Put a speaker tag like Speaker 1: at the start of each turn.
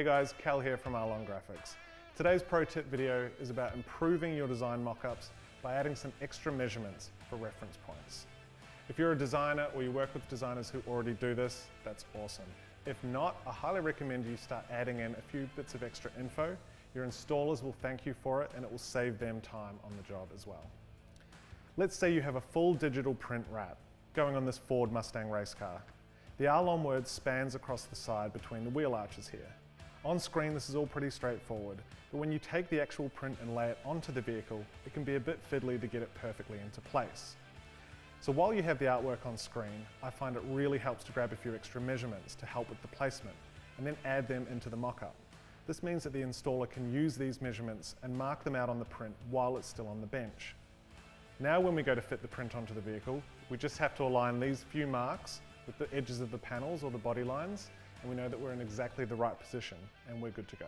Speaker 1: Hey guys, Cal here from Arlon Graphics. Today's pro tip video is about improving your design mockups by adding some extra measurements for reference points. If you're a designer or you work with designers who already do this, that's awesome. If not, I highly recommend you start adding in a few bits of extra info. Your installers will thank you for it and it will save them time on the job as well. Let's say you have a full digital print wrap going on this Ford Mustang race car. The Arlon word spans across the side between the wheel arches here. On screen this is all pretty straightforward, but when you take the actual print and lay it onto the vehicle, it can be a bit fiddly to get it perfectly into place. So while you have the artwork on screen, I find it really helps to grab a few extra measurements to help with the placement, and then add them into the mockup. This means that the installer can use these measurements and mark them out on the print while it's still on the bench. Now when we go to fit the print onto the vehicle, we just have to align these few marks with the edges of the panels or the body lines, and we know that we're in exactly the right position and we're good to go.